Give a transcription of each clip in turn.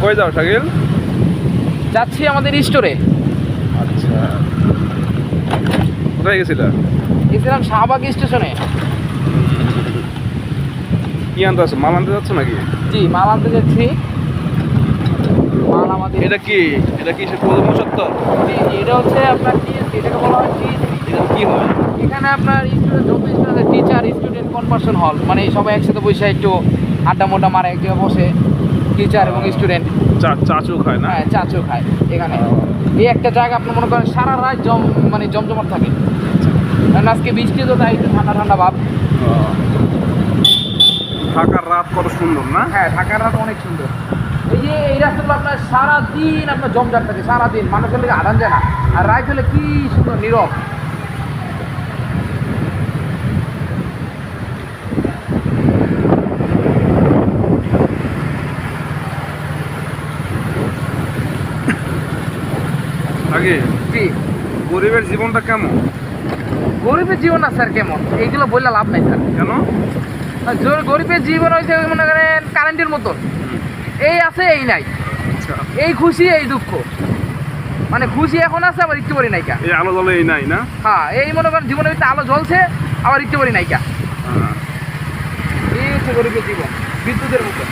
কই যাও শাকিল? যাচ্ছি আমাদের স্টোরে। আচ্ছা, কোথায় গেছিলা? গেছিলাম শাহবাগ স্টেশনে। কি আনতে আসছো? মাল আনতে যাচ্ছ নাকি? জি, মাল আনতে যাচ্ছি। মাল আমাদের এটা কি সে প্রজন্ম সত্তর? জি, এটা হচ্ছে আপনার টিএসসি, এটাকে বলা হয় টিএসসি। এটা কি হয়? এখানে আপনার স্টুডেন্ট যত স্টুডেন্ট টিচার স্টুডেন্ট কনভার্সন হল, মানে সবাই একসাথে বসে একটু আড্ডা মোড্ডা মারে, এক জায়গায় বসে টিচার এবং স্টুডেন্ট চাচু খায় না? হ্যাঁ চাচু খায় এখানে। এই একটা জায়গা আপনি মনে করেন সারা রাত মানে জমজমাট থাকে। কারণ আজকে বৃষ্টি তো, তাই একটু ঠান্ডা ঠান্ডা ভাব। ঢাকার রাত কত সুন্দর না? হ্যাঁ, ঢাকার রাত অনেক সুন্দর। এই রাস্তাগুলো আপনার সারাদিন আপনার জমজট থাকে, সারাদিন মানুষের লেগে আদান যায় না। আর রাত হলে কি সুন্দর নীরব। আগে জি, গরিবের জীবনটা কেমন? গরিবের জীবন না স্যার কেমন, এইগুলো বললে লাভ নাই স্যার। কেন? গরিবের জীবন হয়েছে মনে করেন কারেন্টের মতন, এই আছে এই নাই, আচ্ছা, এই খুশি এই দুঃখ। মানে খুশি এখন আছে, আবার একটু পরে নাইকা। এই আলো জ্বলে এই নাই না? হ্যাঁ, এই মনে করেন জীবনের ভিতরে আলো জ্বলছে, আবার একটু পরে নাইকা। হ্যাঁ। এই হচ্ছে গরিবের জীবন, বিদ্যুতের মতো।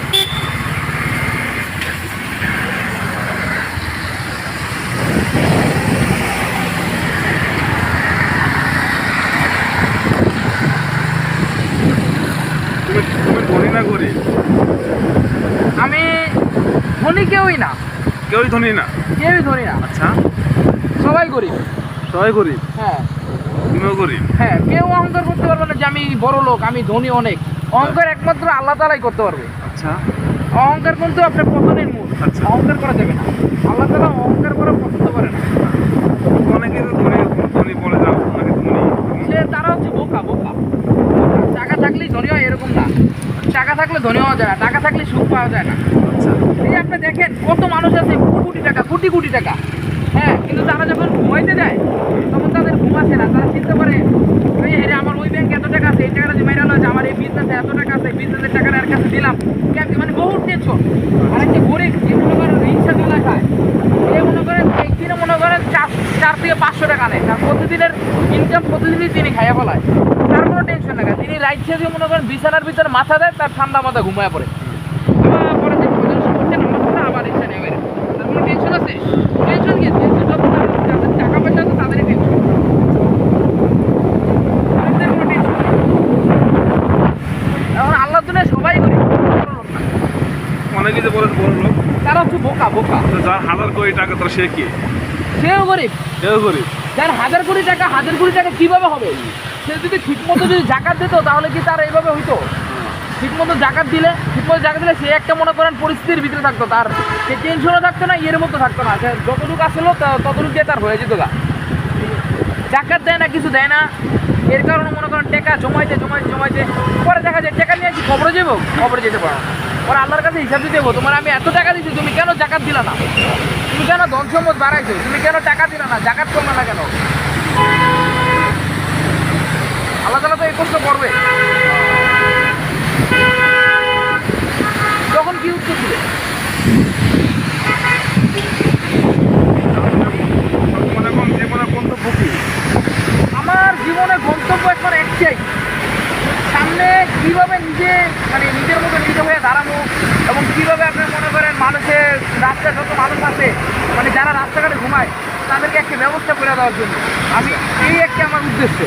তুমি ধনী না গরিব? আমি ধনী কেউই না, কেউই ধনী না। কেউই ধনী না, আচ্ছা, সবাই গরিব। সবাই গরিব? হ্যাঁ তুমিও গরিব? হ্যাঁ, কেউ অহংকার করতে পারবে না যে আমি বড় লোক, আমি ধনী অনেক। অহংকার একমাত্র আল্লাহ তাআলাই করতে পারবে। আচ্ছা, অহংকার কিন্তু আপনার পতনের মূল। আচ্ছা। অহংকার করা যাবে না, আল্লাহ তাআলা অহংকার করা পছন্দ করে না। অনেকে তো ধনী ধনী বলে যাও, অনেকে ধনী। সে তারা হচ্ছে বোকা বোকা। টাকা থাকলেই ধনী হয় এরকম না, টাকা থাকলে ধনী হওয়া যায় না, টাকা থাকলে সুখ পাওয়া যায় না। আচ্ছা, এই যে আপনি দেখেন কত মানুষ আছে কোটি কোটি টাকা, কোটি কোটি টাকা, হ্যাঁ, কিন্তু তারা যখন ঘুমাইতে যায় তখন তাদের ঘুম আসে না। তারা চিন্তা করে আমার ওই ব্যাংকে এত টাকা আছে, এই টাকাটা যে মেরানো আছে, আমার এই বিজনেসে এত টাকা আছে, বিজনেসের টাকাটা এর কাছে দিলাম, মানে বহুত টেনশন। আর একটা গরিব যে মনে করেন রিক্সা চালা খায়, এ মনে করেন একদিনে মনে করেন 4 থেকে 500 টাকা নেয়, তার প্রতিদিনের ইনকাম প্রতিদিনই তিনি খাইয়া ফেলায়। তার কোনো টেনশন না, তিনি রাইট সাইডে মনে করেন বিছানার ভিতরে মাথা দেয়, তার ঠান্ডা মাথা ঘুমায় পড়ে। আবার পরে যে ভোজন করছেন আমরা আবার ইচ্ছা নেই বাইরে, তার কোনো টেনশন আছে? টেনশন কি? টেনশন যত যাদের টাকা পয়সা আছে তাদেরই টেনশন, আমাদের কোনো টেনশন নেই। এখন আল্লাহ দুনিয়ায় সবাই করি, অনেকে যে বলে বড় লোক, তারা হচ্ছে বোকা বোকা। তো যার হাজার কোটি টাকা তার সে কি? সেও গরিব। কেউ গরিব? যার হাজার কোটি টাকা কিভাবে হবে? সে যদি ঠিকমতো যদি জাকাত দিত তাহলে কি তার এইভাবে হইতো? ঠিকমতো জাকাত দিলে সে একটা মনে করেন পরিস্থিতির ভিতরে থাকতো, তার সে টেনশনও থাকতো না, এর মতো থাকতো না। সে যতটুকু আসলো ততটুকু দিয়ে তার হয়ে যেত গা। জাকাত দেয় না, কিছু দেয় না, এর কারণে মনে করেন টাকা জমাইতে পরে দেখা যায় টাকা নিয়ে কি খবরে যেতে পারো, ওরা আল্লাহর কাছে হিসাব দিতে দেবো, তোমার আমি এত টাকা দিচ্ছি, তুমি কেন জাকাত দিলা না? তুমি কেন ধন সম্পদ বাড়াইছো? তুমি কেন টাকা দিলা না? জাকাত করলে না কেন? আল্লাহ তাআলা তো এই প্রশ্ন করবে। তখন কি উত্তর দিবে? মানে কোন জীবনের গন্তব্য কি? আমার জীবনের গন্তব্য এখন একটাই, সামনে কীভাবে নিজের মতো নিজে হয়ে দাঁড়াবো, এবং কীভাবে আপনি মনে করেন মানুষের রাস্তায় যত মানুষ আছে, মানে যারা রাস্তাঘাটে ঘুমায় তাদেরকে একটা ব্যবস্থা করে দেওয়ার জন্য আমি, এই একটা আমার উদ্দেশ্য।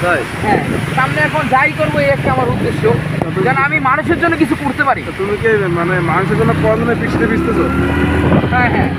তাই? হ্যাঁ, সামনে এখন যাই করবো এই একটা আমার উদ্দেশ্য, যেন আমি মানুষের জন্য কিছু করতে পারি। তুমি কি মানে মানুষের জন্য পড়াশোনায় পিছিয়ে পিছতেছো? হ্যাঁ হ্যাঁ।